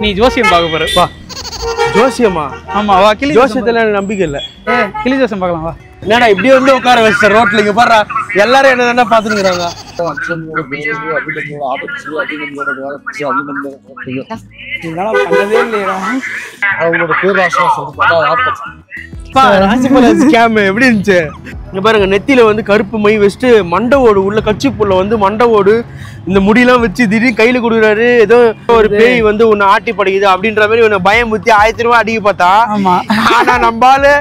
நீ ஜோசியம் பார்க்க போற வா. ஜோசியமா? ஆமா வா. கிளி ஜோசியத்துல எனக்கு நம்பிக்கை இல்லை. கிளி ஜோசியம் பார்க்கலாம் வா. என்னடா இப்படி வந்து உட்கார வச்ச ரோட்ல இங்க பாரு எல்லாரும் என்ன தானே பாத்துக்கிறாங்க. பண்ணதே இல்லையா அவங்களோட பேராசை எப்படி இருந்துச்சு? இங்க பாருங்க நெத்தியில வந்து கருப்பு மை வச்சுட்டு மண்டை ஓடு உள்ள கட்சி புள்ள வந்து மண்டை ஓடு இந்த முடியெல்லாம் வச்சு திடீர்னு கையில கொடுக்குறாரு. ஏதோ ஒரு பேய் வந்து உன்னை ஆட்டி படைக்குது அப்படின்ற மாதிரி உன்னை பயம் முத்தி 1000 ரூபாய் அடிக்க பார்த்தா. ஆனா நம்பால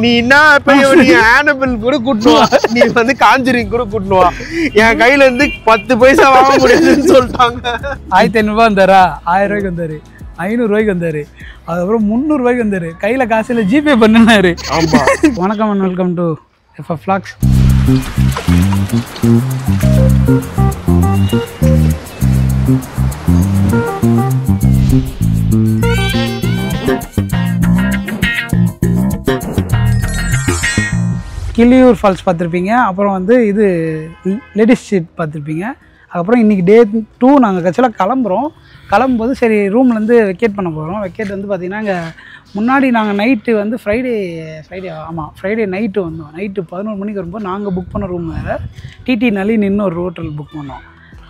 நீ என்ன பேய் நீ ஆனபிள் கூட கூட்டுவா, நீ வந்து காஞ்சரிங் கூட கூட்டுவா, என் கையில இருந்து 10 பைசா வாங்க முடியாதுன்னு சொல்லிட்டாங்க. 1500 ரூபாய் வந்தாரா, 1000 ரூபாய்க்கு வந்தாரு, 500 ரூபாய்க்கு வந்தாரு, அதுக்கப்புறம் 300 ரூபாய்க்கு வந்தாரு. கையில காசுல ஜிபே பண்ணினாரு. ஆமா. வணக்கம் and welcome to FF Vlogs. Kiliyur Falls பார்த்துருப்பீங்க, அப்புறம் வந்து இது லேடிஸ் ஸ்ட்ரீட் பார்த்துருப்பீங்க. அதுக்கப்புறம் இன்றைக்கி டே 2 நாங்கள் கட்சியில் கிளம்பும்போது சரி ரூம்லேருந்து வெக்கேட் பண்ண போகிறோம். வெக்கேட் வந்து பார்த்திங்கன்னா இங்கே முன்னாடி நாங்கள் நைட்டு வந்து ஃப்ரைடே நைட்டு வந்தோம். நைட்டு 11 மணிக்கு வரும்போது நாங்கள் புக் பண்ண ரூம் வேறு டிடி நளின் இன்னொரு ஹோட்டல் புக் பண்ணோம்.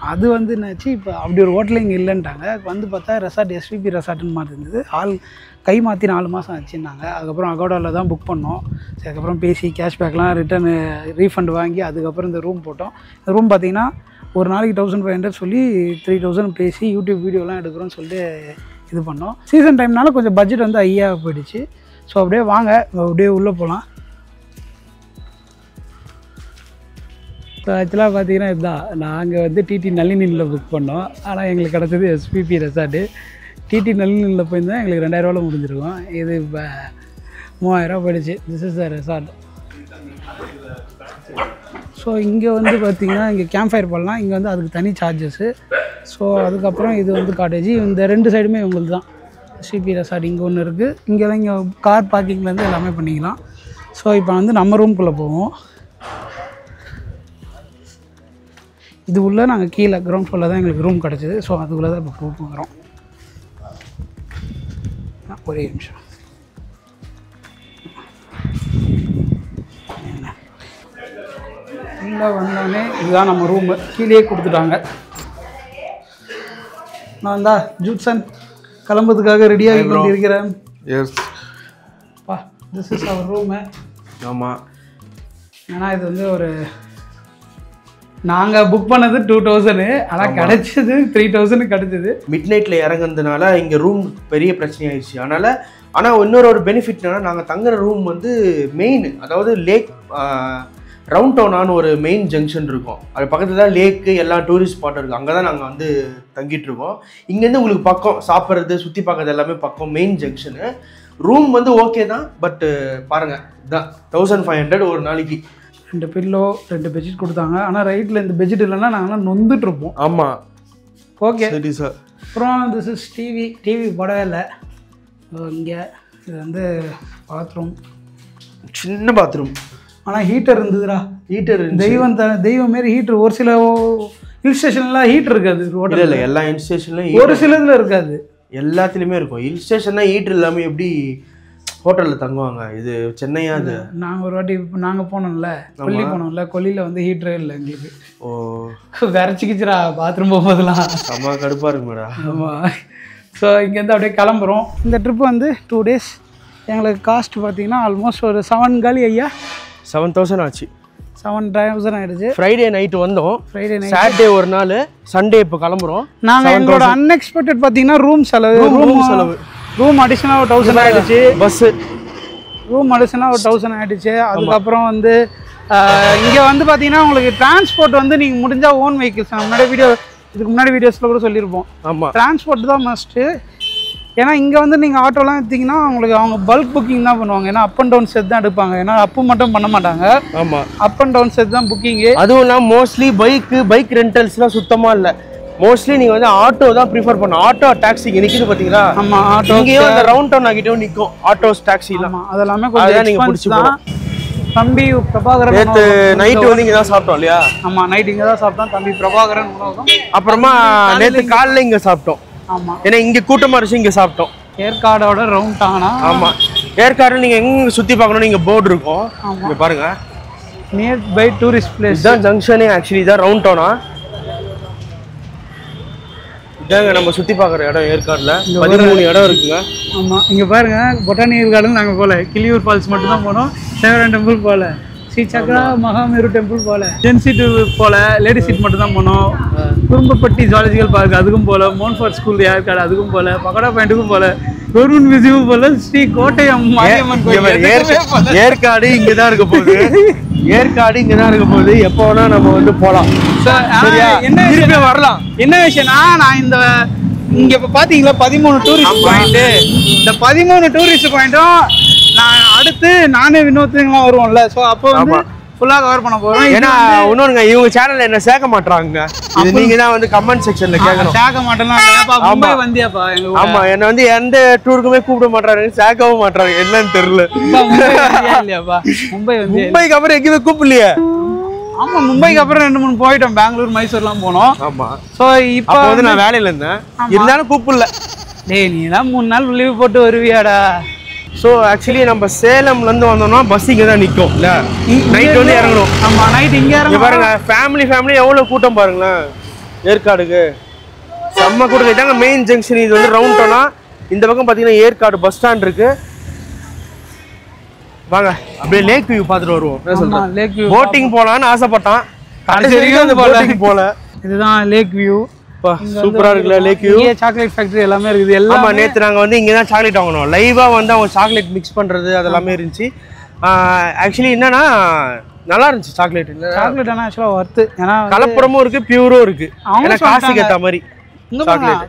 அது வந்து என்னாச்சு, இப்போ அப்படி ஒரு ஹோட்டல் இங்கே இல்லைன்ட்டாங்க. வந்து பார்த்தா ரெசார்ட் SVP ரெசார்ட்டுன்னு மாதிரி இருந்தது. கை மாற்றி 4 மாதம் ஆச்சுன்னாங்க. அதுக்கப்புறம் அகோடாவில் தான் புக் பண்ணோம். சரி அதுக்கப்புறம் பேசி கேஷ்பேக்லாம் ரிட்டர்னு ரீஃபண்ட் வாங்கி அதுக்கப்புறம் இந்த ரூம் போட்டோம். இந்த ரூம் பார்த்திங்கன்னா ஒரு நாளைக்கு 1500 சொல்லி 3000 பேசி யூடியூப் வீடியோலாம் எடுக்கிறோன்னு சொல்லிட்டு இது பண்ணோம். சீசன் டைம்னால கொஞ்சம் பட்ஜெட் வந்து ஹையாக போயிடுச்சு. ஸோ அப்படியே வாங்க அப்படியே உள்ளே போகலாம். ஸோ ஆக்சுவலாக பார்த்தீங்கன்னா இதுதான், நாங்கள் வந்து டிடி நளினியில் புக் பண்ணோம். ஆனால் எங்களுக்கு கிடச்சது SVP ரெசார்ட்டு. டிடி நளினியில் போயிருந்தால் எங்களுக்கு 2000 ரூபாவில் முடிஞ்சிருக்கும். இது இப்போ 3000 ரூபா போயிடுச்சு. This is the resort. So இங்கே வந்து பார்த்திங்கன்னா இங்கே கேம்ப் ஃபயர் பண்ணலாம். இங்கே வந்து அதுக்கு தனி சார்ஜஸ்ஸு. ஸோ அதுக்கப்புறம் இது வந்து காட்டேஜ். இந்த 2 சைடுமே உங்களுக்கு தான். SVP ரெசார்ட் இங்கே ஒன்று இருக்குது. இங்கெல்லாம் இங்கே கார் பார்க்கிங்லேருந்து எல்லாமே பண்ணிக்கலாம். ஸோ இப்போ வந்து நம்ம ரூம்குள்ளே போவோம். இது உள்ளே நாங்கள் கீழே கிரவுண்ட் ஃப்ளோரில் தான் எங்களுக்கு ரூம் கிடச்சிது. ஸோ அதுக்குள்ளே தான் இப்போ போகிறோம். ஒரே நிமிஷம். உள்ளே வந்தோடனே இதுதான் நம்ம ரூமு. கீழே கொடுத்துட்டாங்க. நான் தான் ஜூட்சன் கிளம்புறதுக்காக ரெடியாகி கொண்டு இருக்கிறேன். எஸ் பா, திஸ் இஸ் அவர் ரூமு. ஆமாம். ஏன்னா இது வந்து ஒரு நாங்கள் புக் பண்ணது 2000, ஆனால் கிடச்சிது 3000 கிடச்சிது. மிட் நைட்டில் இறங்குறதுனால இங்கே ரூம் பெரிய பிரச்சனை ஆயிடுச்சு. ஆனால் இன்னொரு பெனிஃபிட் என்னன்னா, நாங்கள் தங்குற ரூம் வந்து மெயின், அதாவது லேக் ரவுண்ட் டவுனான ஒரு மெயின் ஜங்ஷன் இருக்கும். அது பக்கத்தில் தான் லேக்கு எல்லா டூரிஸ்ட் ஸ்பாட்டும் இருக்குது. அங்கே தான் நாங்கள் வந்து தங்கிட்டுருக்கோம். இங்கேருந்து உங்களுக்கு பக்கம் சாப்பிட்றது சுற்றி பார்க்குறது எல்லாமே பக்கம், மெயின் ஜங்ஷனு. ரூம் வந்து ஓகே தான், பட்டு பாருங்கள் இதுதான் 1500 ஒரு நாளைக்கு. 2 பில்லோ 2 பெட்ஷீட் கொடுத்தாங்க. ஆனால் ரைட்டில் இந்த பெட்ஷீட் இல்லைன்னா நாங்களாம் நொந்துட்டுருப்போம். ஆமாம். ஓகே சரி சார். அப்புறம் திஸ் இஸ் டிவி போடவே இல்லை. இங்கே இது வந்து பாத்ரூம், சின்ன பாத்ரூம். ஆனால் ஹீட்டர் இருந்ததுடா. ஹீட்டர் தெய்வம் மாரி ஹீட்டர். ஒரு சில ஹில் ஸ்டேஷன்லாம் ஹீட்டர் இருக்காது. இல்லை எல்லா ஹில் ஸ்டேஷன்லையும், ஒரு சிலதில் இருக்காது, எல்லாத்துலேயுமே இருக்கும். ஹில் ஸ்டேஷன்னா ஹீட்டர் இல்லாமல் எப்படி ஹோட்டலில் தங்குவாங்க? இது சென்னையா? அது நாங்கள் ஒரு வாட்டி நாங்கள் போனோம்ல, கொல்லி போனோம்ல, கொல்லியில் வந்து ஹீட்டரே இல்லை எங்களுக்கு. ஓ விரைச்சிக்கிச்சுரா பாத்ரூம் போகும்போதெல்லாம். செம்ம கடுப்பாக இருக்குமாடா. ஆமாம். ஸோ இங்கேருந்து அப்படியே கிளம்புறோம். இந்த ட்ரிப்பு வந்து 2 days. எங்களுக்கு காஸ்ட் பார்த்தீங்கன்னா ஆல்மோஸ்ட் ஒரு 7 காலி ஐயா 7000 ஆச்சு. 7000 ஆகிடுச்சு. ஃப்ரைடே நைட்டு வந்தோம். ஃப்ரைடே நைட், சாட்டர்டே ஒரு நாள், சண்டே இப்போ கிளம்புறோம். நாங்கள் எங்களோட அன்எக்ஸ்பெக்டட் பார்த்தீங்கன்னா ரூம் செலவு ரூம் அடிஷனாக ஒரு 1000 ஆகிடுச்சு. பஸ்ஸு ரூம் அடிஷனாக ஒரு 1000 ஆகிடுச்சு. அதுக்கப்புறம் வந்து இங்கே வந்து பார்த்தீங்கன்னா உங்களுக்கு டிரான்ஸ்போர்ட் வந்து நீங்கள் முடிஞ்சால் ஓன் வெஹிக்கிள்ஸ், இதுக்கு முன்னாடி வீடியோஸில் கூட சொல்லியிருப்போம். ஆமாம், டிரான்ஸ்போர்ட் தான் மஸ்ட்டு. ஏன்னா இங்கே வந்து நீங்கள் ஆட்டோலாம் எடுத்திங்கன்னா உங்களுக்கு அவங்க பல்க் புக்கிங் தான் பண்ணுவாங்க. ஏன்னா அப் அண்ட் டவுன் செட் தான் எடுப்பாங்க. ஏன்னா அப்பு மட்டும் பண்ண மாட்டாங்க. ஆமாம், அப் அண்ட் டவுன் செட் தான் புக்கிங்கு. அதுவும் இல்லாமல் மோஸ்ட்லி பைக் ரெண்டல்ஸ்லாம் சுத்தமாக இல்லை. மோஸ்ட்லி நீங்கள் வந்து ஆட்டோ தான் ப்ரிஃபர் பண்ணணும். ஆட்டோ டாக்ஸி நிற்கிது பார்த்தீங்களா? ஆமாம், ஆட்டோ இங்கேயும் அந்த ரவுண்ட் டவுன் ஆகிட்டும் நிற்கும் ஆட்டோஸ் டாக்ஸிலாம். அதெல்லாமே கொஞ்சம் நீங்கள் பிடிச்சி தான். தம்பி பிரபாகரன் நேற்று நைட்டு வந்து இங்கே தான் சாப்பிட்டோம் இல்லையா? ஆமாம், நைட் இங்கே தான் சாப்பிட்டோம். தம்பி பிரபாகரன் உணவகம். அப்புறமா நேற்று காலையில் இங்கே சாப்பிட்டோம். ஆமாம், ஏன்னா இங்கே கூட்டமாக இருந்துச்சு, இங்கே சாப்பிட்டோம். ஏற்காடோட ரவுண்ட் டானா. ஆமாம், ஏற்காடு நீங்கள் எங்கே சுற்றி பார்க்கணும், இங்கே போர்டு இருக்கும். இங்கே பாருங்கள், நியர் பை டூரிஸ்ட் பிளேஸ். இதுதான் ஜங்ஷனே. ஆக்சுவலி இதான் ரவுண்ட் டவுனா. இதாங்க நம்ம சுற்றி பார்க்குற இடம். ஏற்காடில் 13 இடம் இருக்குங்க. ஆமாம், இங்கே பாருங்கள், பொட்டானிக்கல் கார்டன் நாங்கள் போகல, கிளியூர் ஃபால்ஸ் மட்டும் தான் போனோம். சேவரன் டெம்பிள் போகல, ஸ்ரீ சக்ரா மகாமேரு டெம்பிள் போகல, ஜென்சிட்டு போகல, லேடி சீட் மட்டும் தான் போனோம். குறும்பப்பட்டி ஜுவாலஜிக்கல் பார்க் அதுக்கும் போகல, மோன்ஃபார்ட் ஸ்கூல் ஏற்காடு அதுக்கும் போகல, பகடா பாயிண்ட்டுக்கும் போகல, கவர்மெண்ட் மியூசியம் போகல, ஸ்ரீ கோட்டையம் மாரியம்மன் கோயில். ஏற்காடு இங்கே தான் இருக்க போகுது. ஏற்காடு இங்கே தான் இருக்க போகுது. எப்போ வேணால் நம்ம வந்து போகலாம். என்ன வரலாம். என்ன விஷயம்னா, நான் இந்த இங்க இப்ப பாத்தீங்களா 13 டூரிஸ்ட் பாயிண்ட். இந்த 13 டூரிஸ்ட் பாயிண்ட்டும் நான் அடுத்து நானே வினோத்லாம் வருவோம்ல, ஸோ அப்போ வந்து ஃபுல்லா கவர் பண்ண போறோம். ஏன்னா இன்னொருங்க, இவங்க சேனல்ல என்ன சேர்க்க மாட்டாங்க. இது நீங்க தான் வந்து கமெண்ட் செக்ஷன்ல கேட்கணும். சேர்க்க மாட்டேன்னா மும்பை வந்தியாப்பா எங்க? ஆமா, என்ன வந்து எந்த டூருக்குமே கூப்பிட மாட்டாரு, சேர்க்கவும் மாட்டாங்க. என்னன்னு தெரியல. இல்லையாப்பா மும்பை வந்து மும்பைக்கு அப்புறம் எங்கேயுமே கூப்பிடலையே. ஆமா, மும்பைக்கு அப்புறம் 2-3 போயிட்டோம், பெங்களூர் மைசூர்லாம் போனோம். ஆமா, ஸோ இப்போ வந்து நான் வேலையில இருந்தேன், இருந்தாலும் கூப்பிடல. டேய், நீ தான் 3 நாள் லீவ் போட்டு வருவியாடா? ஸோ ஆக்சுவலி நம்ம சேலம்லேருந்து வந்தோம்னா பஸ் இங்கே தான் நிற்கும். இல்லை, நைட் வந்து இறங்கணும். ஆமாம், நைட் இங்கே இறங்க பாருங்க. ஃபேமிலி எவ்வளோ கூட்டம் பாருங்களேன் ஏற்காடுக்கு. செம்ம கூட்டம். இதாங்க மெயின் ஜங்ஷன். இது வந்து ரவுண்ட் டவுனா. இந்த பக்கம் பார்த்தீங்கன்னா ஏற்காடு பஸ் ஸ்டாண்ட் இருக்கு. வாங்க அப்படியே லேக் வியூ பார்த்துட்டு வருவோம். என்ன சொல்றேன், லேக் வியூ போட்டிங் போகலான்னு ஆசைப்பட்டான், கடைசி வரைக்கும் அந்த போட்டிங் போல. இதுதான் லேக் வியூ. சூப்பரா இருக்குல்ல லேக் வியூ. இங்கே சாக்லேட் ஃபேக்டரி எல்லாமே இருக்குது. எல்லாம் ஆமா, நேற்று நாங்கள் வந்து இங்கே தான் சாக்லேட் வாங்கணும். லைவாக வந்து அவங்க சாக்லேட் மிக்ஸ் பண்ணுறது அதெல்லாமே இருந்துச்சு. ஆக்சுவலி என்னன்னா நல்லா இருந்துச்சு சாக்லேட். சாக்லேட் ஆனால் ஆக்சுவலாக ஒர்த்து. ஏன்னா கலப்படமும் இருக்கு, பியூரும் இருக்கு. ஏன்னா காசுக்கு ஏற்ற மாதிரி.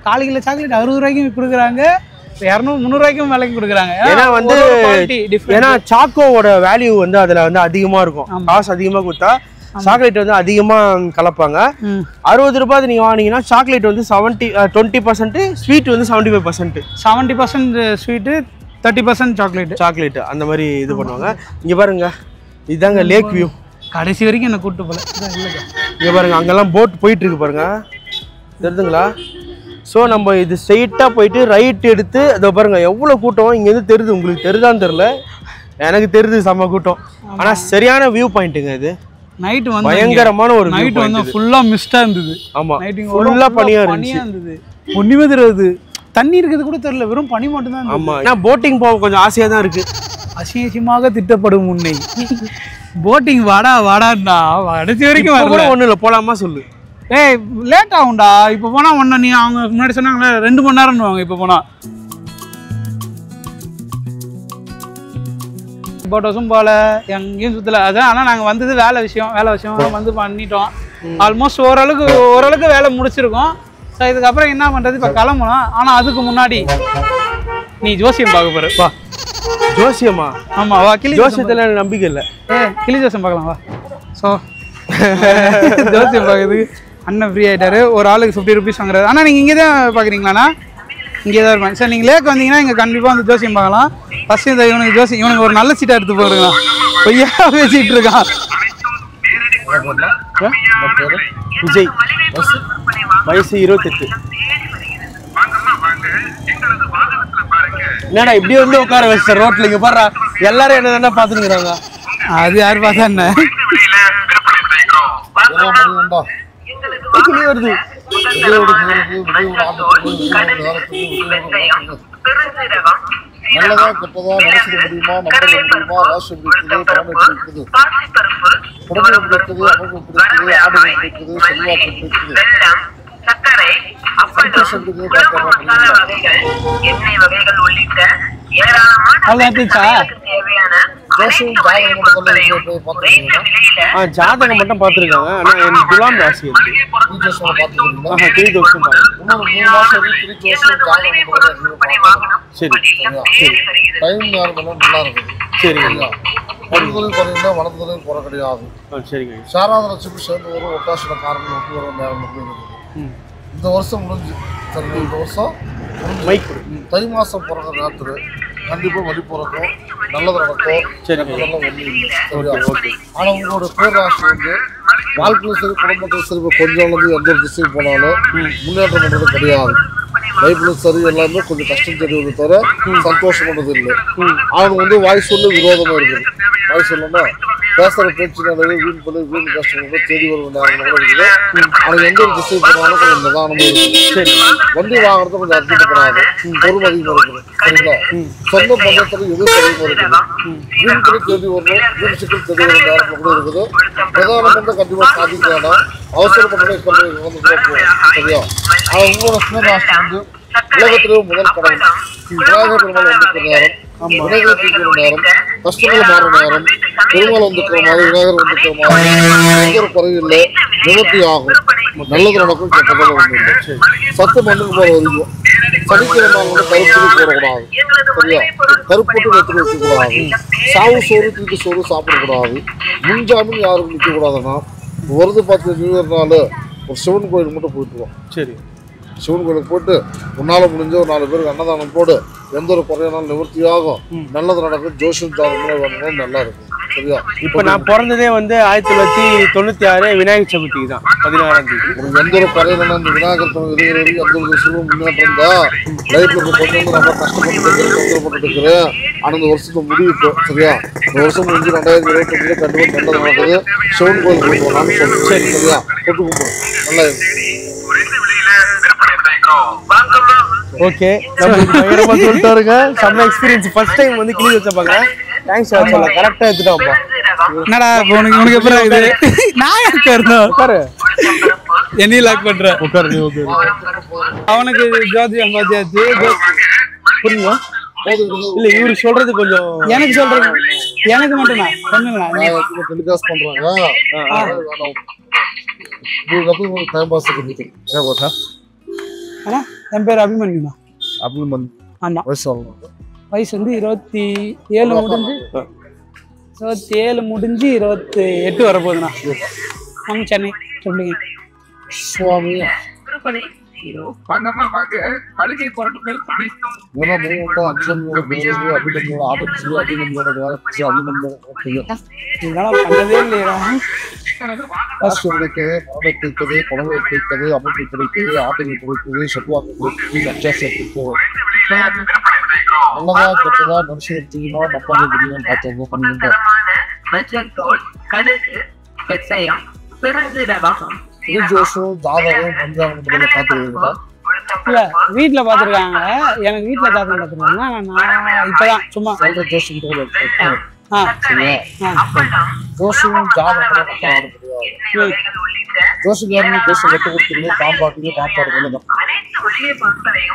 கால் கிலோ சாக்லேட் 60 ரூபாய்க்கும் கொடுக்குறாங்க, 200-300 ரூபாய்க்கும் விலைக்கு கொடுக்குறாங்க. ஏன்னா வந்து ஏன்னா சாக்கோவோட வேல்யூ வந்து அதில் வந்து அதிகமாக இருக்கும். காசு அதிகமாக கொடுத்தா சாக்லேட் வந்து அதிகமாக கலப்பாங்க. 60 ரூபாய் நீங்கள் வாங்கினீங்கன்னா சாக்லேட் வந்து 20%, ஸ்வீட் வந்து 75%. 70% ஸ்வீட்டு, 30% சாக்லேட் அந்த மாதிரி இது பண்ணுவாங்க. இங்கே பாருங்க, இதுதாங்க லேக் வியூ. கடைசி வரைக்கும் என்ன கூப்பிட்டு போல. இங்கே பாருங்க, அங்கெல்லாம் போட் போயிட்டு இருக்கு பாருங்க, தெரியுதுங்களா? ஸோ நம்ம இது ஸ்ட்ரெயிட்டாக போயிட்டு ரைட் எடுத்து அதை பாருங்க எவ்வளோ கூட்டம் இங்கேருந்து தெரியுது. உங்களுக்கு தெரியுதான்னு தெரில, எனக்கு தெரியுது செம்ம கூட்டம். ஆனால் சரியான வியூ பாயிண்ட்டுங்க இது. நைட் வந்து பயங்கரமான ஒரு நைட் வந்து ஃபுல்லா மிஸ்டா இருந்தது. ஆமா, ஃபுல்லா பனியா இருந்தது. ஒண்ணுமே தெரியாது, தண்ணி இருக்கிறது கூட தெரியல, வெறும் பனி மட்டும் தான். ஆமா, ஏன்னா போட்டிங் போக கொஞ்சம் ஆசையா தான் இருக்கு. அசிங்கமாக திட்டப்படும் முன்னை போட்டிங் வாடான்னா கடைசி வரைக்கும் கூட ஒண்ணு இல்லை, போலாமா சொல்லு. ஏய், லேட் ஆகும்டா. இப்போ போனா ஒன்னு நீ அவங்க முன்னாடி சொன்னாங்களே 2 மணி நேரம்னுவாங்க. இப்போ போனா போட்டோஸும் போல, எங்கேயும் சுற்றல. அதான், ஆனால் நாங்கள் வந்தது வேலை விஷயம் வந்து பண்ணிட்டோம். ஆல்மோஸ்ட் ஓரளவுக்கு வேலை முடிச்சிருக்கோம். ஸோ இதுக்கப்புறம் என்ன பண்ணுறது, இப்போ கிளம்பலாம். ஆனால் அதுக்கு முன்னாடி நீ ஜோசியம் பார்க்க போகிற. வா. ஜோசியமா? ஆமாம், வா. கிளி ஜோசியத்தில் நம்பிக்கை இல்லை. கிளி ஜோசியம் பார்க்கலாம், வா. ஸோ ஜோசியம் பார்க்குறதுக்கு அண்ணன் ஃப்ரீ ஆகிட்டாரு. ஒரு ஆளுக்கு 50 ருபீஸ் வாங்குறாரு. ஆனால் நீங்கள் இங்கே தான் பார்க்குறீங்களாண்ணா? இங்கே தான் இருப்பேன். சரி, நீங்கள் லேக் வந்தீங்கன்னா இங்கே கண்டிப்பாக வந்து ஜோசியம் பார்க்கலாம். ஃபஸ்ட்டு இந்த இவனுக்கு ஒரு நல்ல சீட்டாக எடுத்து போடுங்களா, பொய்யா பேசிகிட்டு இருக்கான். விஜய், வயசு 28. என்னடா இப்படி வந்து உட்கார வச்ச ரோட்ல? இங்கே பாரு, எல்லாரும் என்ன தானே பார்த்துருக்குறாங்க. அது யார் பார்த்தா என்ன வருது? நல்லதா கெட்டதா மனசிட முடியுமா, நம்பல முடியுமா, ராசியம் பிடிக்குது, பணம் பிடிக்குது, குடும்பம் பிடிக்குது, அமைப்பு பிடிக்குது, ஆடுகள் பிடிக்குது, செல்வாக்கு பிடிக்குது, ஜாதகம் மட்டும் பார்த்துருக்காங்க. ஆனா எனக்கு துலாம் ராசி இருக்கு. டைம் நேரம் நல்லா இருக்குது. சரி, பொருள்கள் குறைந்தா வளர்ந்ததும் குறை கிடையாது. சரிங்க. சாராத லட்சம் சேர்ந்து வரும் ஒட்டாசின காரணம் ஒட்டி வர நேரம் இருக்குது. இந்த வருஷம் முடிஞ்சு இந்த வருஷம் தை மாதம் பிறந்த நேரத்தில் கண்டிப்பாக வழி பிறக்கும், நல்லது நடக்கும். ஆனால் உங்களோட பேராசி வந்து வாழ்க்கையும் சரி குடும்பத்தையும் சரி கொஞ்சம் வந்து எந்த ஒரு திசைக்கு போனாலும் முன்னேற்றம் பண்ணுறது கிடையாது. லைஃப்ல சரி எல்லாமே கொஞ்சம் கஷ்டம் தெரியுது தவிர சந்தோஷமானது இல்லை. அவனுக்கு வந்து வாய் சொல்லு விரோதமா இருக்குது. வாய் சொல்லணும்னா பேசுற பேச்சு வீண் பண்ணி வீண் கஷ்டம் தேடி வரும் நேரம் கூட இருக்குது. அவனுக்கு எந்த ஒரு திசை போனாலும் கொஞ்சம் நிதானமும் இருக்குது. சரி, வண்டி வாங்குறது கொஞ்சம் அர்த்தப்படாது, பொருள் அதிகமாக இருக்குது. சரிங்களா, சொந்த பந்தத்துல எதுவும் அதிகமாக இருக்குது. வீண் பண்ணி தேடி வரணும், வீண் சிக்கல் தேடி வரும் நேரத்தில் கூட இருக்குது. பிரதானமன்ற கண்டிப்பாக சாதிக்கானா அவசரப்பட்ட சரியா. அவன் உங்களோட சின்னராஷ்டிரம் வந்து உலகத்திலேயே முதல் கடவுள் விநாயகர் பெருமாள் வந்துக்கிற நேரம், விநாயகர் தூக்கிற நேரம், கஷ்டங்கள் மாறுற நேரம், பெருமாள் வந்துக்கிற மாதிரி விநாயகர் வந்துக்கிற மாதிரி எந்த ஒரு குறையில்லை, நிவர்த்தி ஆகும். நல்லது நடக்கும், கெட்டதாக ஒன்றும் இல்லை. சத்து மண்ணுக்கு போகிற வரைக்கும் சனிக்கிழமை வந்து கருப்பு போடக்கூடாது. சரியா, கருப்பட்டு எடுத்து வைக்கக்கூடாது. சாவு சோறு தீட்டு சோறு சாப்பிடக்கூடாது. முன்ஜாமீன் யாருக்கும் நிற்கக்கூடாதுன்னா வருது பார்த்து நியூ இயர் நாள் ஒரு சிவன் கோயிலுக்கு மட்டும் போயிட்டுருவோம். சரி, சிவன் கோயிலுக்கு போயிட்டு உன்னால் முடிஞ்ச ஒரு 4 பேருக்கு அன்னதானம் போடு. எந்த ஒரு குறையினாலும் நிவர்த்தியாகும், நல்லது நடக்கும். ஜோஷம் ஜாதகம் நல்லா இருக்கும். சரியா, இப்போ நான் பிறந்ததே வந்து 1996 விநாயகர் சதுர்த்திக்கு தான், 16ஆம் தேதி. எந்த ஒரு குறையினா இந்த விநாயகர் இருக்கிற வரைக்கும் எந்த ஒரு விஷயமும் முன்னேற்றம் தான். லைஃப்ல கொண்டு வந்து நம்ம கஷ்டப்பட்டு இருக்கிறேன். ஆனால் இந்த வருஷத்துக்கு முடிவு. சரியா, இந்த வருஷம் முடிஞ்சு 2029 கண்டிப்பாக நல்லது நடக்குது. சிவன் கோயில் போயிட்டு வரலாம்னு சொல்லுங்க. சரி, சரியா, கொண்டு போகிறோம். நல்லா இருக்கு. ஓகே, பயங்கரமா சொல்லிட்டாருங்க. செம்ம எக்ஸ்பீரியன்ஸ். ஃபர்ஸ்ட் டைம் வந்து கிளி வச்சப்பாங்க. தேங்க்ஸ் சொல்ல கரெக்டா எடுத்துட்டோம்ப்பா. என்னடா உனக்கு எப்படி இது நான் இருந்தேன் உட்காரு, என்னையும் லாக் பண்ற உட்காரு. அவனுக்கு ஜோதியம் பார்த்தியாச்சு புரியுமா? இல்ல இவரு சொல்றது கொஞ்சம் எனக்கு சொல்றது எனக்கு மட்டும் தான் சொன்னீங்களா டெலிகாஸ்ட் பண்றாங்க. டைம் பாஸ் ஆனா என் பேர் அபிமன்யு தான். அபிமன் ஆமா, வயசு வந்து 27 முடிஞ்சு 28 வரப்போகுதுண்ணா. நம்ம சென்னை சொல்லுங்க சுவாமி. இதெல்லாம் பண்ணதே இல்லையா? குழந்தை வைப்பது, அமைப்பு கிடைப்பது, ஆட்டை கொடுப்பது, செட்டுவாக்கு நல்லதா கெட்டதா மனுஷன் தீமா நப்பாங்க முடியும் பார்த்தவங்க பண்ணுங்க. ஜோஷம் ஜாதகம் பஞ்சாங்கம் பார்த்துருக்கீங்களா? இல்ல வீட்டுல பாத்துருக்காங்க. எனக்கு வீட்டுல ஜாதகம் பாத்துருக்காங்க. நான் இப்பதான் சும்மா ஜோஷம் ஜோஷம் ஜாதகம் ஜோசிகாரன் ஜோசம் வெட்டு கொடுத்துருங்க. காம்பாட்டுங்க காப்பாடுங்க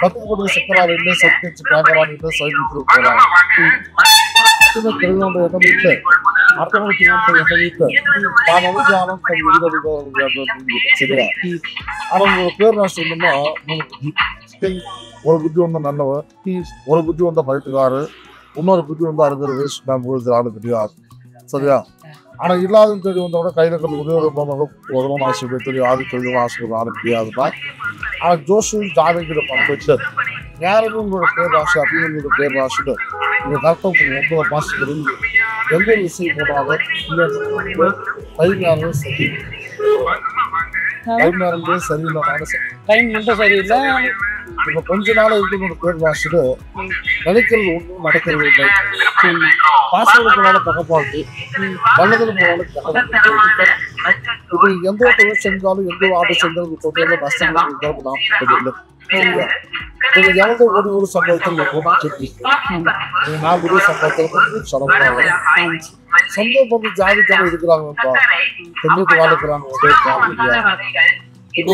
பத்து சக்கராவில்லை சப்டிச்சு கேமராவில்லை சைடுக்கு போறாங்க. தெரிஞ்ச இடம் இல்லை, அடுத்தவங்களுக்கு இடம் இல்லை. நான் அனுஜானம் சரியா. ஆனால் உங்களோட பேர் நான் சொல்லணும்னா ஒரு புத்தி வந்தா நல்லவர், ஒரு புத்தி வந்தா பயிற்றுக்காரு, இன்னொரு புத்தி வந்தா 60 வயசு நான் ஆளு கிடையாது. சரியா, ஆனால் இல்லாத தேடி வந்தோட கையில் கல் உதவும் ஆசைப்பட்டு தெரியும். ஆதி தொழிலும் ஆசைப்படும் ஆளு கிடையாதுன்னா ஆனால் ஜோஷும் ஜாதகிற பண்பு யாரும் உங்களோட பேர் ராசி அப்படின்னு உங்களோட பேர் ராசிட்டு இந்த கரெக்டாக 9 மாதம் தெரிஞ்சு எந்த ஒரு விஷயம் போனாலும் கை நேரம் சரி, கை நேரங்களே சரியில்லை. டைம் மட்டும் சரியில்லை. இப்போ கொஞ்ச நாள் இருக்கணும் பேர் வாசிட்டு நினைக்கிறது ஒன்றும் நடக்கிறது இல்லை. பாசங்களுக்குனால பகப்பாட்டு நல்லதுல போனாலும் இப்போ எந்த ஒரு தொழில் செஞ்சாலும் எந்த ஒரு ஆட்டை செஞ்சாலும் தொழில நஷ்டங்கள் நாம் எவ்வளோ ஒரு சம்பளத்தில் நான் ஒரு சம்பளத்தில் செலவு சொந்த பொண்ணு ஜாதிக்கான இருக்கிறாங்கப்பா, பெண்ணுக்கு வாழ்க்கிறாங்க. இப்போ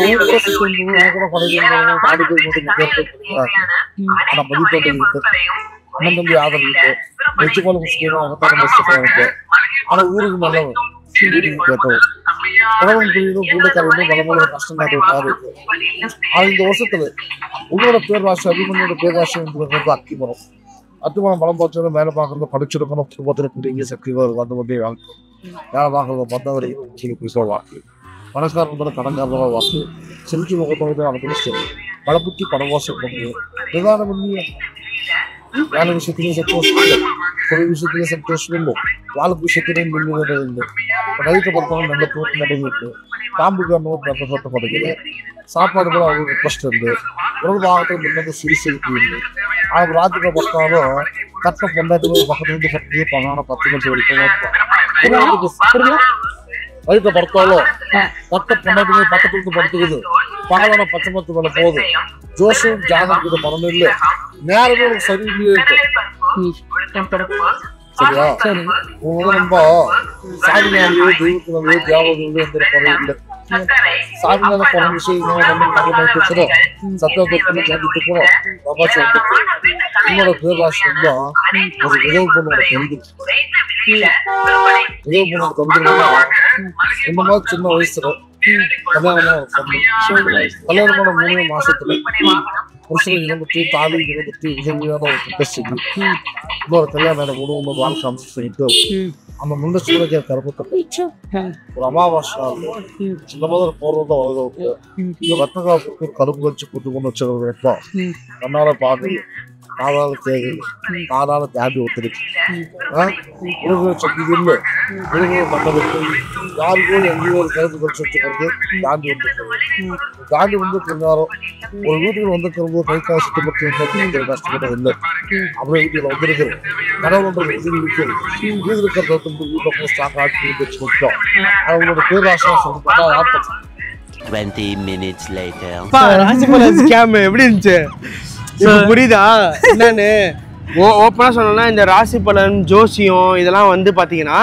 கூட பழகிறாங்க, 4 பேர் மட்டும் ஆனால் மதிப்போட்டு இருக்கு, அண்ணன் தம்பி ஆதரவு இருக்கு, வெச்சுப்பால முஸ்லீம் ஆனால் ஊருக்கு நல்லவன் கேட்டவன் உணவன் புரியும் கூடக்காரங்க பலமான கஷ்டம் காட்டுறாரு. ஆனால் இந்த வருஷத்துல உங்களோட பேர் ராசி அபிமன்யோட பேர் ராசி அத்திமரம் அத்திமரம் பலம் பார்த்து மேலே பார்க்கறது படிச்சிருக்கணும். திருப்பத்திற்கு சக்தி வந்து வந்து வேலை பார்க்கறத பார்த்தா ஒரு வாக்கு பணக்காரங்களோட கடன்காரங்களோட வாக்கு செலுத்தி முகத்தோட அனுப்பிச்சு பலப்புத்தி பணவாசம் பண்ணி நிதானம் பண்ணி வேலை விஷயத்திலேயே சந்தோஷம் இல்லை, தொழில் விஷயத்திலேயே சந்தோஷம் இல்லை, வாழ்க்கை விஷயத்திலேயே முன்னுரிமை இல்லை. நைட்டை பொறுத்தவரை நல்ல தூக்கம் நடந்துட்டு பாம்புக்கு அந்த ஒரு படுகிறது. சாப்பாடு கூட அவங்களுக்கு ரிக்வஸ்ட் இருந்து உடல் பாகத்துக்கு முன்னது சிரிசிருக்கு இல்லை அவங்க ராத்திரியில் பார்த்தாலும் கட்ட பொண்டாட்டி பக்கத்துல கட்டி பண்ணான 10 நிமிஷம் வரைக்கும் வயிற்ற படுத்தாலும் கட்ட பொண்டாட்டி பக்கத்துக்கு படுத்துக்குது பகலான பச்சை மரத்து மேலே போகுது ஜோஷும் ஜாதகத்துக்கு மரணம் இல்லை நேரமே ஒரு சரியில்லையே இருக்கு சரியா உங்களோட நம்ம சாதினாலேயோ தெய்வத்தினாலேயோ தியாகங்களோ எந்த குறையும் இல்லை சாதினால குறை விஷயம் சத்தியத்துக்கு கண்டித்துக்கணும் பிரபாசி வந்துட்டு உன்னோட பேராசி தான் ஒரு உதவி பண்ணோட கவிதை உதவி பண்ணோட கவிதைன்னா இந்த மாதிரி சின்ன வயசுல கல்யாணம் கல்யாணமான 3 மாசத்துல புருஷனை இழந்துட்டு தாலி இழந்துட்டு உதவியான ஒரு கஷ்டம் இன்னொரு கல்யாணம் எனக்கு இன்னொரு வாழ்க்கை அமைச்சு சொல்லிட்டு அந்த முன்ன சூழலிய கருப்பத்தை ஒரு அமாவாசை சின்ன மாதிரி போடுறதா வருது இந்த ரத்தகாப்புக்கு கருப்பு வச்சு கூட்டு கொண்டு வச்சுருக்கா கண்ணால பாட்டு காதால தேவை காதால தாண்டி ஒத்துருக்கு உலக சக்தி இல்லை உலக மண்டலுக்கு யாருக்கோ எங்கேயோ ஒரு கருப்பு கழிச்சு வச்சுக்கிறது தாண்டி வந்துருக்கு தாண்டி வந்து கொஞ்ச நேரம் ஒரு வீட்டுக்கு வந்துருக்கிறது கை காசு சுத்தப்பட்டு கஷ்டப்பட்டது இல்லை அப்படியே வீட்டில் வந்துருக்குது கடவுளோட வீடு இருக்குது வீடு இருக்கிறத வீட்டில் போய் ஸ்டாக் ஆக்கி வச்சு கொடுத்தோம் அவங்களோட பேராசா சொல்லிட்டு 20 minutes later. ராசிபலன் ஸ்கேம் எப்படி இருந்துச்சு இப்போ புரியுதா என்னன்னு ஓப்பனாக சொன்னோம்னா இந்த ராசி பலன் ஜோசியம் இதெல்லாம் வந்து பார்த்தீங்கன்னா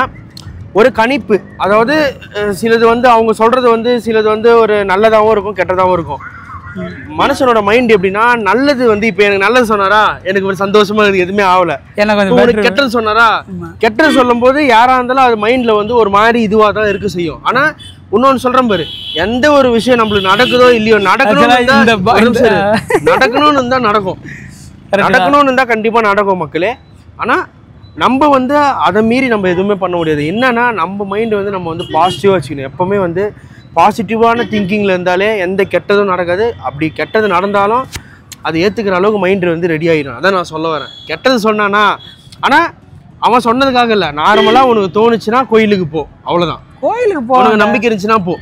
ஒரு கணிப்பு அதாவது சிலது வந்து அவங்க சொல்கிறது வந்து சிலது வந்து ஒரு நல்லதாகவும் இருக்கும் கெட்டதாகவும் இருக்கும் மனுஷனோட மைண்ட் எப்படின்னா நல்லது வந்து இப்போ எனக்கு நல்லது சொன்னாரா எனக்கு ஒரு சந்தோஷமா இருக்கு எதுவுமே ஆகல எனக்கு கெட்டது சொன்னாரா கெட்டது சொல்லும் போது யாரா இருந்தாலும் அது மைண்ட்ல வந்து ஒரு மாதிரி இதுவாக தான் இருக்க செய்யும் ஆனா இன்னொன்னு சொல்றேன் பாரு எந்த ஒரு விஷயம் நம்மளுக்கு நடக்குதோ இல்லையோ நடக்கணும்னு இருந்தா நடக்கும் நடக்கணும்னு இருந்தா கண்டிப்பா நடக்கும் மக்களே ஆனா நம்ம வந்து அதை மீறி நம்ம எதுவுமே பண்ண முடியாது என்னன்னா நம்ம மைண்ட் வந்து நம்ம வந்து பாசிட்டிவா வச்சுக்கணும் எப்பவுமே வந்து பாசிட்டிவான திங்கிங்கில் இருந்தாலே எந்த கெட்டதும் நடக்காது அப்படி கெட்டது நடந்தாலும் அதை ஏற்றுக்கிற அளவுக்கு மைண்டு வந்து ரெடி ஆகிடும் அதான் நான் சொல்ல வரேன் கெட்டது சொன்னானா ஆனால் அவன் சொன்னதுக்காக இல்லை நார்மலாக உனக்கு தோணுச்சுன்னா கோயிலுக்கு போ அவ்வளோதான் கோயிலுக்கு போ உனக்கு நம்பிக்கை இருந்துச்சுன்னா போ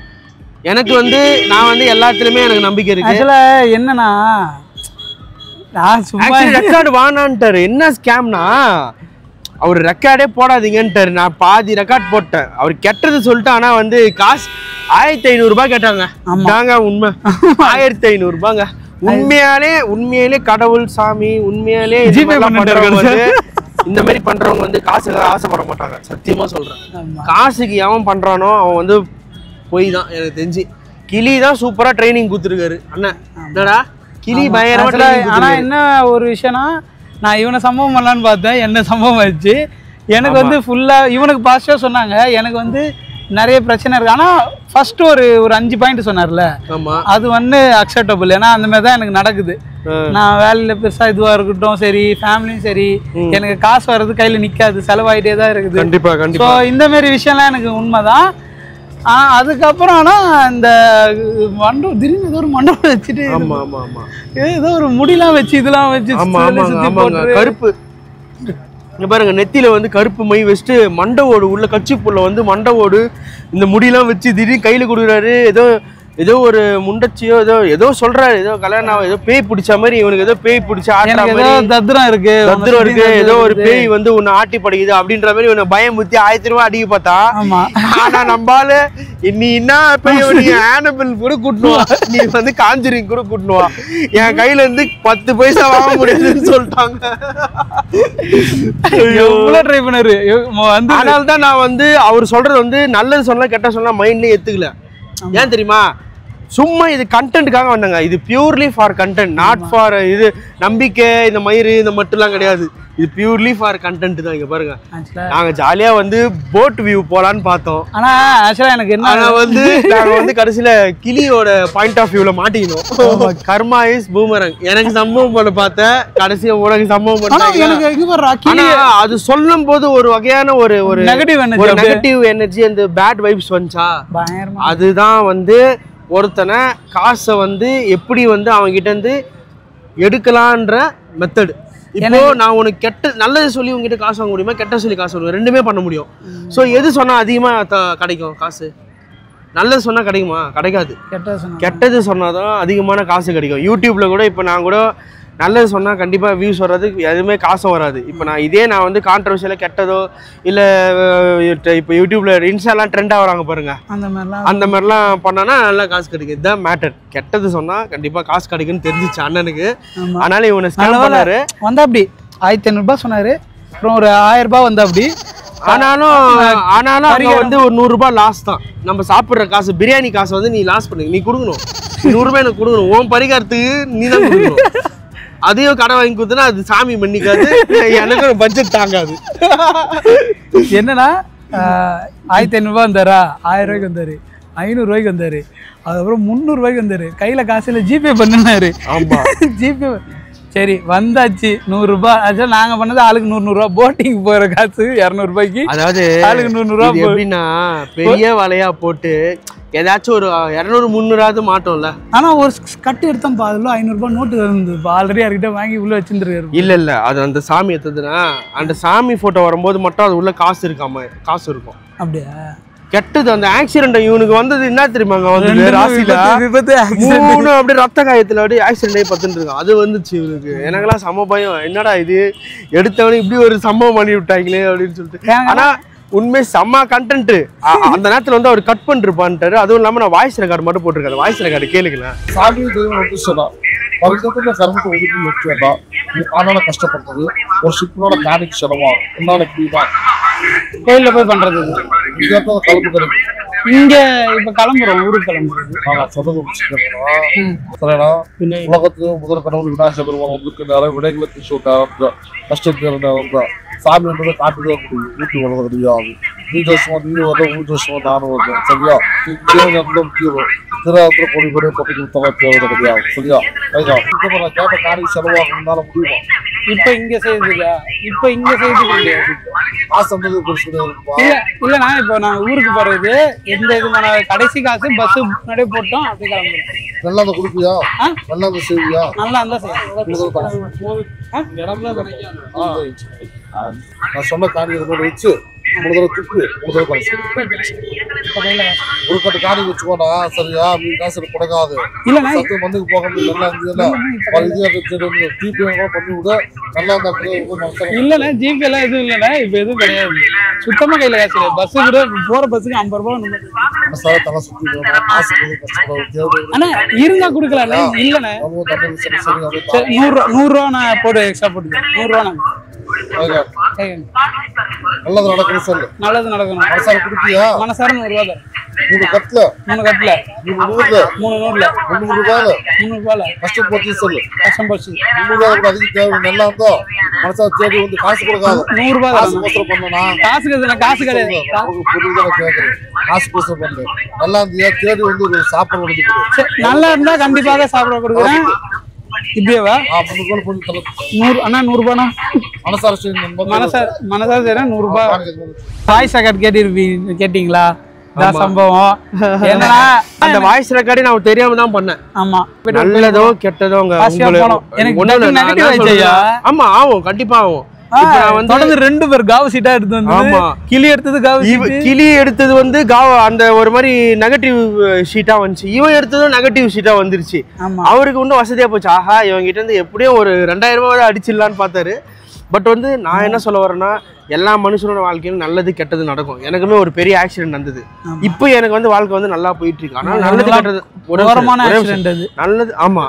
எனக்கு வந்து நான் வந்து எல்லாத்துலேயுமே எனக்கு நம்பிக்கை இருக்கு ஆக்சுவலாக என்னன்னா ரெக்கார்டு வானான்ட்டாரு என்ன ஸ்கேம்னா அவர் ரெக்கார்டே போடாதீங்கன்ட்டாரு நான் பாதி ரெக்கார்ட் போட்டேன் அவர் கெட்டது சொல்லிட்டு ஆனால் வந்து காசு 1500 ரூபாய் கேட்டாங்க தாங்க உண்மை 1500 ரூபாங்க உண்மையாலே கடவுள் சாமி உண்மையாலே இந்த மாதிரி பண்றவங்க வந்து காசுக்கு ஆசைப்பட மாட்டாங்க சத்தியமா சொல்றேன் காசுக்கு எவன் பண்றானோ அவன் வந்து போய் தான் எனக்கு தெரிஞ்சு கிளி தான் சூப்பரா ட்ரைனிங் கொடுத்துருக்காரு அண்ணன் என்னடா கிளி பயங்கரமா ஆனா என்ன ஒரு விஷயம்னா நான் இவனை சம்பவம் பண்ணலான்னு பார்த்தேன் என்ன சம்பவம் ஆயிடுச்சு எனக்கு வந்து ஃபுல்லா இவனுக்கு பாசிட்டிவா சொன்னாங்க எனக்கு வந்து நிறைய பிரச்சனை இருக்கு ஆனா ஃபர்ஸ்ட் ஒரு 5 பாயிண்ட் சொன்னார்ல அது வந்து அக்செப்டபிள் ஏன்னா அந்த மாதிரி தான் எனக்கு நடக்குது நான் வேலையில பெருசா இதுவா இருக்கட்டும் சரி ஃபேமிலியும் சரி எனக்கு காசு வர்றது கையில நிக்காது செலவாயிட்டே தான் இருக்குது கண்டிப்பா கண்டிப்பா இந்த மாதிரி விஷயம்லாம் எனக்கு உண்மைதான் அதுக்கப்புறம் ஆனா இந்த மண்டபம் திடீர்னு ஏதோ ஒரு மண்டபம் வச்சுட்டு ஏதோ ஒரு முடியெல்லாம் வச்சு இதெல்லாம் வச்சு கருப்பு இங்க பாருங்க நெத்தியில வந்து கருப்பு மை வச்சுட்டு மண்டை ஓடு உள்ள கட்சி புள்ள வந்து மண்டை ஓடு இந்த முடியெல்லாம் வச்சு திடீர்னு கையில கொடுக்குறாரு ஏதோ ஒரு முண்டச்சியோ ஏதோ சொல்றாரு ஏதோ கல்யாணம் ஏதோ பேய் பிடிச்ச மாதிரி இவனுக்கு ஏதோ பேய் பிடிச்ச தத்ரம் இருக்கு ஏதோ ஒரு பேய் வந்து உன்னை ஆட்டி படைக்குது அப்படின்ற மாதிரி உன்னை பயம் முத்தி 1000 ரூபாய் அடிக்க பார்த்தா ஆனா நம்பால நீ என்ன பேய் நீ ஆனபிள் கூட கூட்டணுவா நீ வந்து காஞ்சரிங் கூட கூட்டணுவா என் கையில இருந்து 10 பைசா வாங்க முடியாதுன்னு சொல்லிட்டாங்க எவ்வளவு ட்ரை பண்ணாரு அதனால்தான் நான் வந்து அவர் சொல்றது வந்து நல்லது சொன்னா கெட்ட சொன்னா மைண்ட்லயே ஏத்துக்கல ஏன் தெரியுமா சும்மா இது கண்டென்ட்டுக்காக வந்தாங்க இது purely for content not for இது நம்பிக்கை இந்த மயிறு இந்த மட்டும்லாம் கிடையாது இது பியூர்லி ஃபார் கண்டென்ட் தான் இங்க பாருங்க நாங்க ஜாலியா வந்து போட் வியூ போலான்னு பார்த்தோம் ஆனா ஆக்சுவலா எனக்கு என்ன வந்து நாங்க வந்து கடைசியில கிளியோட பாயிண்ட் ஆஃப் வியூல மாட்டிக்கணும் கர்மா இஸ் பூமரங் எனக்கு சம்பவம் பண்ண பார்த்தேன் கடைசியா உனக்கு சம்பவம் பண்ணாங்க அது சொல்லும் போது ஒரு வகையான ஒரு நெகட்டிவ் எனர்ஜி அந்த பேட் வைப்ஸ் வந்துச்சா அதுதான் வந்து ஒருத்தனை காசை வந்து எப்படி வந்து அவங்க கிட்ட இருந்து எடுக்கலான்ற மெத்தடு இப்போ நான் உனக்கு கெட்ட நல்லது சொல்லி உங்ககிட்ட காசு வாங்க முடியுமா கெட்ட சொல்லி காசு வாங்க ரெண்டுமே பண்ண முடியும் ஸோ எது சொன்னா அதிகமா கிடைக்கும் காசு நல்லது சொன்னால் கிடைக்குமா? கிடைக்காது. கெட்டது கெட்டது சொன்னாதான் அதிகமான காசு கிடைக்கும். யூடியூப்பில் கூட இப்போ நான் கூட நல்லது சொன்னால் கண்டிப்பாக வியூஸ் வர்றதுக்கு எதுவுமே காசும் வராது. இப்போ நான் வந்து கான்ட்ரவர்ஷியலாக கெட்டதோ இல்லை இப்போ யூடியூப்பில் இன்ஸ்டாலாம் ட்ரெண்டாக வராங்க பாருங்கள், அந்த மாதிரிலாம் பண்ணானா நல்லா காசு கிடைக்கும். இதுதான் மேட்டர். கெட்டது சொன்னால் கண்டிப்பாக காசு கிடைக்குன்னு தெரிஞ்சிச்சு அண்ணனுக்கு. அதனால இவனை ஸ்கேம் பண்ணாரு. வந்தா அப்படி 1500 சொன்னாரு, அப்புறம் ஒரு 1000 ரூபாய் வந்தா அப்படி. ஆனாலும் அவங்க வந்து ஒரு 100 ரூபாய் லாஸ் தான். நம்ம சாப்பிட்ற காசு, பிரியாணி காசு வந்து நீ லாஸ் பண்ணு, நீ கொடுக்கணும். 100 ரூபாய் எனக்கு கொடுக்கணும். உன் பரிகாரத்துக்கு நீ தான் கொடுக்கணும். அதையும் கடை வாங்கி கொடுத்தனா அது சாமி மன்னிக்காது, எனக்கு பட்ஜெட் தாங்காது. என்னன்னா 1500 ரூபாய் வந்தாரா, 1000 ரூபாய்க்கு வந்தாரு, 500 ரூபாய்க்கு வந்தாரு, அதுக்கப்புறம் 300 ரூபாய்க்கு வந்தாரு. கையில காசு இல்லை, ஜிபே பண்ணினாரு. ஆமா ஜிபே சரி வந்தாச்சு 100 ரூபாய். ஆக்சுவலா நாங்க பண்ணது ஆளுக்கு 100 ரூபாய். போட்டிங் போற காசு 200 ரூபாய்க்கு. அதாவது ஆளுக்கு 100 ரூபாய். எப்படின்னா பெரிய வலையா போட்டு ஏதாச்சும் ஒரு 200-300 மாட்டோம்ல. ஆனா ஒரு கட்டு எடுத்தோம், அதுல 500 ரூபாய் நோட்டு இருந்தது. ஆல்ரெடி யார்கிட்ட வாங்கி உள்ள வச்சிருந்துருக்காரு. இல்ல அது அந்த சாமி எடுத்ததுன்னா அந்த சாமி போட்டோ வரும்போது மட்டும் அது உள்ள காசு இருக்காம, காசு இருக்கும். அப்படியா? கெட்டது அந்த ஆக்சிடென்ட் இவனுக்கு வந்தது என்ன தெரியுமாங்க, வந்து ராசியில 3 அப்படியே ரத்த காயத்துல அப்படியே ஆக்சிடென்ட் ஆகி பத்துட்டு இருக்கான். அது வந்துச்சு இவனுக்கு. எனக்கெல்லாம் சம பயம், என்னடா இது எடுத்தவனே இப்படி ஒரு சம்பவம் பண்ணி விட்டாங்களே அப்படின்னு சொல்லிட்டு. ஆனா உண்மை செம்ம கண்டென்ட். அந்த நேரத்துல வந்து அவர் கட் பண்ணிருப்பான்ட்டாரு. அதுவும் இல்லாம நான் வாய்ஸ் ரெக்கார்டு மட்டும் போட்டிருக்கேன். வாய்ஸ் ரெக்கார்டு கேளுங்களேன். சாமி தெய்வம் வந்து சொன்னா பக்கத்துல கரும்பு ஒதுக்கி வச்சுடா ஆனால கஷ்டப்பட்டது ஒரு ஷிப்போட மேனிக் செலவா என்னால இப்படிதான் கோயில்ல போய் பண்றது. இதுதான் கலப்பு கிடைக்கும். இங்க இப்ப கிளம்புறோம், ஊருக்கு கிளம்புறோம். சரிடா, உலகத்துக்கு முதல் கடவுள் விநாயகர் பெருமாள் உங்களுக்கு நிறைய விடைகளை தீர்த்து கஷ்டத்தை சாமி என்பதை காட்டுதே முடியும். ஊட்டி வளர்றது கிடையாது. நீ வருஷமா நீ வர 3 வருஷமா நானும் வருவேன். சரியா? முக்கியம் திருவாரூர் கோடி கூட பத்தி கொடுத்தவங்க தேவை கிடையாது. சரியா? நான் கேட்ட காரியம் செலவாகணும்னால முடியுமா? இப்ப இங்க செய்யுதுயா, இப்ப இங்க செய்யுது காசு வந்தது இல்லண்ணா. இப்ப நான் ஊருக்கு போறது எந்த இதுமான கடைசி காசு பஸ் முன்னாடியே போட்டோம், அப்படி கிளம்புறோம். நல்லா அந்த குடிப்பியா, நல்லா அந்த செய்வியா, நல்லா இருந்தா செய்ய. நான் சொன்ன காரியத்தை வச்சு ஒரு கட்டு காரியம் வச்சுக்கோடா. சரியா? மீ காசு கொடுக்காது. இல்லண்ணா வந்துக்கு போக நல்லா இருந்ததுல பண்ணி விட நல்லா இருந்தா. இல்லண்ணா ஜிபே எல்லாம் எதுவும் இல்லண்ணா. இப்ப எதுவும் கிடையாது, சுத்தமா கையில காசு இல்லை. பஸ் கூட போற பஸ்ஸுக்கு 50 ரூபாய் தலை சுத்தி காசு ஆனா இருந்தா கொடுக்கல. இல்லண்ணா 100 ரூபா நான் போட்டு எக்ஸ்ட்ரா போட்டுக்கிறேன். 100 ரூபா நான் நல்லது நடக்கணும் சொல்லு. நல்லது நடக்கணும். மனசார குடிப்பியா? மனசார 100 ரூபா தரேன். 3 கட்ல 3 கட்ல 3 நூறுல 3 நூறுல 300 ரூபாயில 300 ரூபாயில கஷ்டம் போச்சு சொல்லு. கஷ்டம் போச்சு. 300 ரூபாய் கூட அதிகம் தேவை. நல்லா இருந்தா மனசா தேடி வந்து காசு கொடுக்காது. 100 ரூபாய் காசு கோசரம் பண்ணனா காசு கிடையாது. காசு கிடையாது. பொருள் கேட்கறேன். காசு கோசரம் பண்ணு. நல்லா இருந்தியா தேடி வந்து ஒரு சாப்பாடு வந்து கொடு. நல்லா இருந்தா கண்டிப்பாக சாப்பிட கொடுக்குறேன். இப்படியேவா? 100 அண்ணா 100 ரூபாண்ணா. மனசார செய்யறேன் 100 ரூபாய். வாய்ஸ் ரெக்கார்ட் கேட்டீங்களா? சம்பவம் என்னன்னா அந்த வாய்ஸ் ரெக்கார்டே நான் தெரியாம தான் பண்ணேன். ஆமா, நல்லதோ கெட்டதோ ஆமா ஆகும், கண்டிப்பா ஆகும். தொடர்ந்து 2 பேர் காவு சீட்டா எடுத்து வந்து கிளி எடுத்தது கிளி எடுத்தது வந்து அந்த ஒரு மாதிரி நெகட்டிவ் ஷீட்டா வந்துச்சு. இவன் எடுத்ததும் நெகட்டிவ் ஷீட்டா வந்துருச்சு. அவருக்கு இன்னும் வசதியா போச்சு. ஆஹா இவங்க கிட்ட இருந்து எப்படியும் ஒரு 2000 ரூபாய் அடிச்சிடலான்னு பார்த்தாரு. பட் வந்து நான் என்ன சொல்ல வரேன்னா, எல்லா மனுஷனோட வாழ்க்கையிலும் நல்லது கெட்டது நடக்கும். எனக்குமே ஒரு பெரிய ஆக்சிடென்ட் நடந்தது. இப்போ எனக்கு வந்து வாழ்க்கை வந்து நல்லா போயிட்டு இருக்கு. ஆனால் நல்லது கெட்டது நல்லது. ஆமா,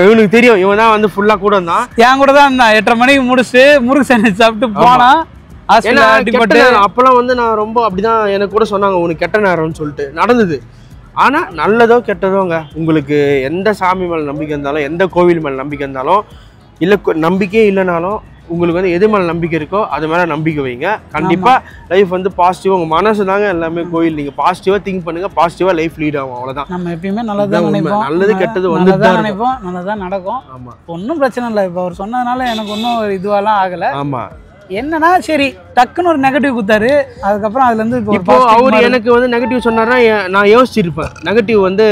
இவனுக்கு தெரியும். இவன் தான் வந்து ஃபுல்லா கூட இருந்தான். என் கூட தான் இருந்தான். 8:30 மணிக்கு முடிச்சு முறுக்கு சாண்ட்விச் சாப்பிட்டு போனா. அப்பெல்லாம் வந்து நான் ரொம்ப அப்படிதான் எனக்கு கூட சொன்னாங்க, உனக்கு கெட்ட நேரம்னு சொல்லிட்டு நடந்தது. ஆனா நல்லதோ கெட்டதோங்க, உங்களுக்கு எந்த சாமி மேல நம்பிக்கை இருந்தாலும், எந்த கோவில் மேல நம்பிக்கை இருந்தாலும், இல்ல நம்பிக்கையே இல்லைனாலும், உங்களுக்கு வந்து எது மேலே நம்பிக்கை இருக்கோ அது மேலே நம்பிக்கை வைங்க. கண்டிப்பாக லைஃப் வந்து பாசிட்டிவாக, உங்கள் மனசு தாங்க எல்லாமே கோயில். நீங்கள் பாசிட்டிவாக திங்க் பண்ணுங்க, பாசிட்டிவாக லைஃப் லீட் ஆகும். அவ்வளோதான். நம்ம எப்பயுமே நல்லதான் நினைப்போம், நல்லது கெட்டது வந்து நினைப்போம், நல்லதான் நடக்கும். ஆமாம், ஒன்றும் பிரச்சனை இல்லை. இப்போ அவர் சொன்னதுனால எனக்கு ஒன்றும் இதுவெல்லாம் ஆகலை. ஆமாம், என்னன்னா சரி டக்குன்னு ஒரு நெகட்டிவ் கொடுத்தாரு. அதுக்கப்புறம் அதுலேருந்து இப்போ அவர் எனக்கு வந்து நெகட்டிவ் சொன்னார்னா நான் யோசிச்சிருப்பேன். நெகட்டிவ் வந்து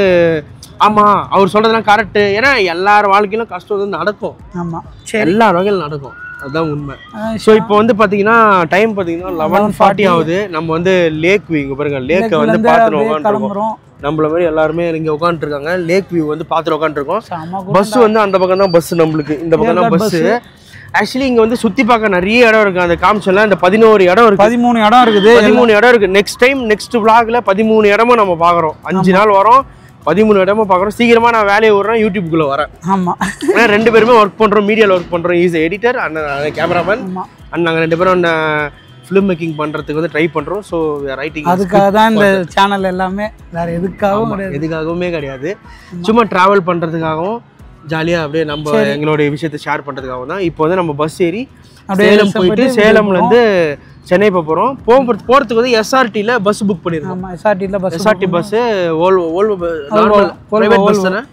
ஆமாம் அவர் சொல்கிறதுலாம் கரெக்டு. ஏன்னா எல்லார் வாழ்க்கையிலும் கஷ்டம் வந்து நடக்கும். ஆமாம், எல்லார் வகையிலும் நடக்கும். அதுதான் உண்மை. ஸோ இப்போ வந்து பார்த்தீங்கன்னா டைம் பார்த்தீங்கன்னா 11:40 ஆகுது. நம்ம வந்து லேக் வியூ இங்கே பாருங்க, லேக்கை வந்து பார்த்துட்டு உட்காந்துருக்கோம். நம்மள மாதிரி எல்லாருமே இங்கே உட்காந்துருக்காங்க. லேக் வியூ வந்து பார்த்துட்டு உட்காந்துருக்கோம். பஸ் வந்து அந்த பக்கம் தான் பஸ், நம்மளுக்கு இந்த பக்கம் தான் பஸ்ஸு. ஆக்சுவலி இங்கே வந்து சுற்றி பார்க்க நிறைய இடம் இருக்குது. அந்த காமிச்செல்லாம் இந்த 11 இடம் இருக்குது, 13 இடம் இருக்குது, 13 இடம் இருக்குது. நெக்ஸ்ட் vlogல 13 இடமும் நம்ம பார்க்குறோம். 5 நாள் வரோம், 13 இடமும் பார்க்குறோம். சீக்கிரமாக நான் வேலையை விடுறேன், யூடியூப்குள்ளே வரேன். ஆமாம், ஏன்னா 2 பேருமே ஒர்க் பண்ணுறோம், மீடியாவில் ஒர்க் பண்ணுறோம். Is editor and cameraman and நாங்கள் 2 பேரும் ஃபிலிம் மேக்கிங் பண்ணுறதுக்கு வந்து ட்ரை பண்ணுறோம். ஸோ ரைட்டிங் அதுக்காக தான் இந்த சேனல் எல்லாமே, வேறு எதுக்காகவுமே கிடையாது. சும்மா ட்ராவல் பண்ணுறதுக்காகவும் ஜாலியாக அப்படியே நம்ம எங்களுடைய விஷயத்தை ஷேர் பண்ணுறதுக்காகவும் தான். இப்போ வந்து நம்ம பஸ் ஏறி சேலம் போயிட்டு சேலம்லேருந்து சென்னை போகிறோம். போகிறதுக்கு வந்து எஸ்ஆர்டியில் பஸ் புக் பண்ணியிருக்கோம். SRT bus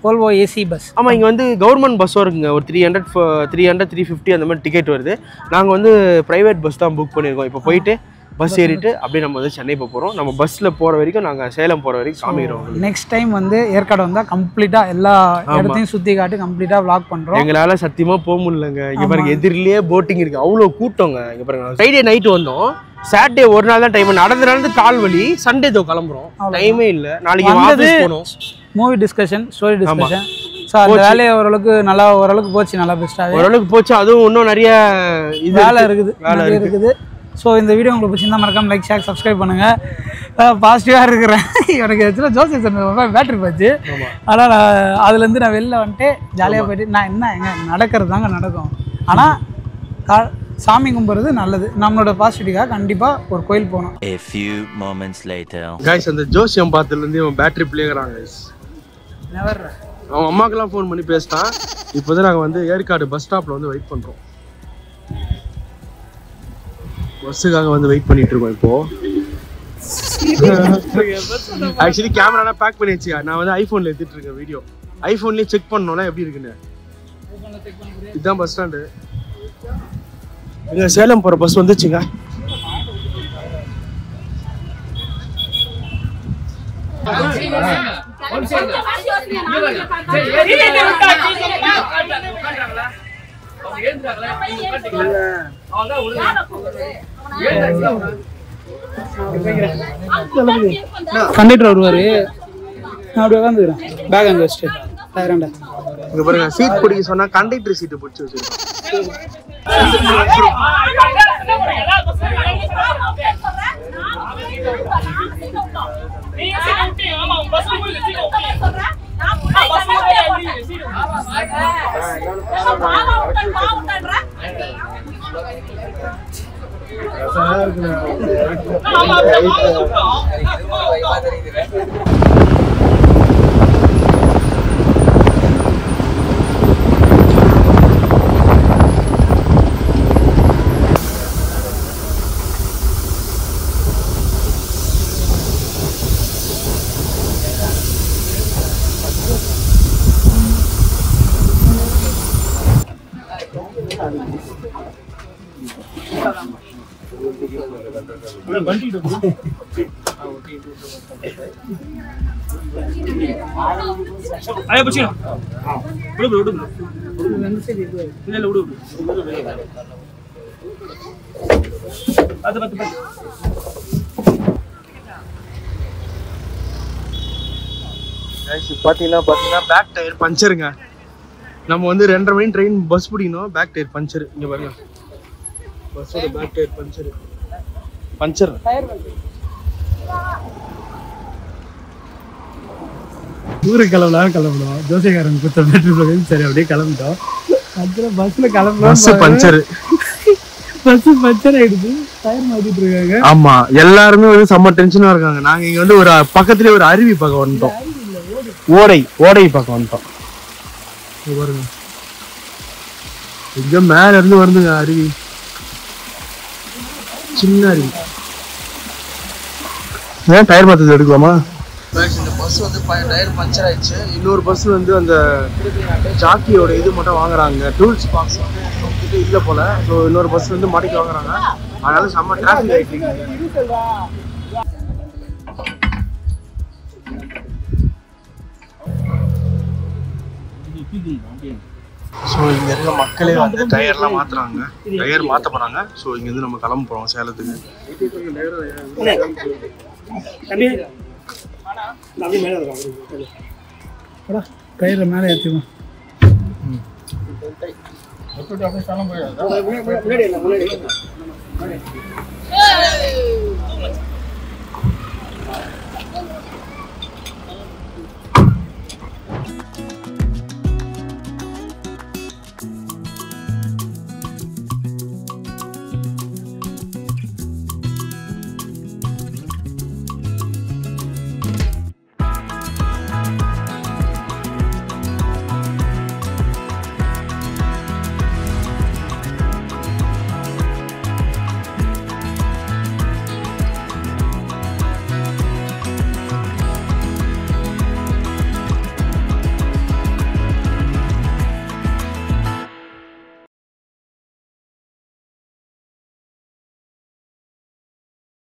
ஓல்வோ AC bus. ஆமாம், இங்கே வந்து கவர்மெண்ட் பஸ்ஸும் இருக்குங்க. ஒரு 300-350 அந்த மாதிரி டிக்கெட் வருது. நாங்கள் வந்து ப்ரைவேட் பஸ் தான் புக் பண்ணியிருக்கோம். இப்போ போயிட்டு பஸ் ஏறிட்டு அப்படியே நம்ம வந்து சென்னை போகிறோம். நம்ம பஸ்ஸில் போகிற வரைக்கும் நாங்கள் சேலம் போகிற வரைக்கும் காமிக்கிறோம். நெக்ஸ்ட் டைம் வந்து ஏற்காடு வந்தால் கம்ப்ளீட்டாக எல்லா இடத்தையும் சுற்றி காட்டி கம்ப்ளீட்டாக விளாக் பண்ணுறோம். எங்களால் சத்தியமாக போக முடியலங்க. இங்கே பாருங்க, எதிரிலேயே போட்டிங் இருக்குது, அவ்வளோ கூட்டங்க. இங்கே பாருங்க, ஃப்ரைடே நைட்டு வந்தோம், சாட்டர்டே ஒரு நாள் தான் டைம். நடந்து கால் வலி, சண்டே தோ கிளம்புறோம், டைமே இல்லை. நாளைக்கு ஆஃபீஸ் போகணும். Movie discussion, story discussion. So அந்த வேலையை ஓரளவுக்கு போச்சு, நல்லா பெஸ்ட்டாக ஓரளவுக்கு போச்சு. அதுவும் இன்னும் நிறைய வேலை இருக்குது. ஸோ இந்த வீடியோ உங்களுக்கு பிடிச்சிருந்தா மறக்காம லைக், ஷேர், சப்ஸ்கிரைப் பண்ணுங்கள். பாசிட்டிவாக இருக்கிறேன். எனக்கு ஆக்சுவலாக ஜோசியர் சொன்ன பேட்டரி போச்சு. ஆனால் அதுலேருந்து நான் வெளில வந்துட்டு ஜாலியாக போயிட்டு நான் எங்க நடக்கிறது தாங்க நடக்கும். ஆனால் சாமி கும்பிட்றது நல்லது. நம்மளோட பாசிட்டிவாக கண்டிப்பாக ஒரு கோயில் போகணும். A few moments later. Guys, அந்த ஜோசியம் பார்த்ததுலேருந்து இவன் பேட்டரி பிளேகிறான் கைஸ். அவன் அம்மாக்கெல்லாம் ஃபோன் பண்ணி பேசிட்டான். இப்போ தான் நாங்கள் வந்து ஏற்காடு பஸ் ஸ்டாப்பில் வந்து வெயிட் பண்ணுறோம். பஸ்ஸுக்காக வந்து வெயிட் பண்ணிட்டு இருக்கோம். இப்போ ஆக்சுவலி கேமராலாம் பேக் பண்ணி வச்சு நான் வந்து ஐஃபோனில் எடுத்துட்டு இருக்கேன் வீடியோ. ஐஃபோன்லேயே செக் பண்ணோம்னா எப்படி இருக்குன்னு. இதுதான் பஸ் ஸ்டாண்டு. எங்க சேலம் போகிற பஸ் வந்துச்சுங்க. கண்டக்டர் வருவாரு, நான் அப்படி உட்காந்துக்கிறேன், பேக் அங்கே வச்சுட்டு தயாராண்டா. இங்க பாருங்க, சீட் பிடிக்க சொன்னா கண்டக்டர் சீட்டு பிடிச்சி வச்சிருக்கோம். आया बच्चे उड़ उड़ उड़ ले उड़ उड़ அது பத்து பாத்தீங்கன்னா பேக் டயர் பஞ்சருங்க. நம்ம வந்து 2:30 மணி ட்ரெயின் பஸ் பிடிக்கணும், பேக் டயர் பஞ்சர். இங்க பாருங்க, பஸ்ஸோட பேக் டயர் பஞ்சர். ஊருக்கு கிளம்பணும். ஜோசியக்காரன் கொடுத்த பேட்டரி சரி அப்படியே கிளம்பிட்டோம். அதில் பஸ்ஸில் கிளம்பலாம், பஸ் பஞ்சர் ஆயிடுது, டயர் மாத்திட்டு இருக்காங்க. ஆமா, எல்லாருமே வந்து செம்ம டென்ஷனா இருக்காங்க. நாங்க இங்க வந்து ஒரு பக்கத்துலயே ஒரு அருவி பக்கம் வந்துட்டோம், ஓடை பக்கம் வந்துட்டோம். பாருங்க, இங்க மேல இருந்து வருதுங்க அருவி, சின்ன அருவி. ஏன் டயர் மாத்தது எடுக்கலாமா? இந்த பஸ் வந்து டயர் பஞ்சர் ஆயிடுச்சு. இன்னொரு பஸ் வந்து அந்த ஜாக்கியோட இது மட்டும் வாங்குறாங்க, டூல்ஸ் பாக்ஸ் வந்து இல்லை போல. ஸோ இன்னொரு பஸ் வந்து மாட்டிக்கு வாங்குறாங்க. அதனால செம்ம டிராஃபிக் ஆயிட்டு. ஸோ இங்கே இருக்க மக்களே வந்து டயர்லாம் மாற்றுறாங்க, டயர் மாற்ற போகிறாங்க. ஸோ இங்கேருந்து நம்ம கிளம்ப போகிறோம் சேலத்துக்கு. கயிறு மேலே ஏற்றிக்கும். அப்படியே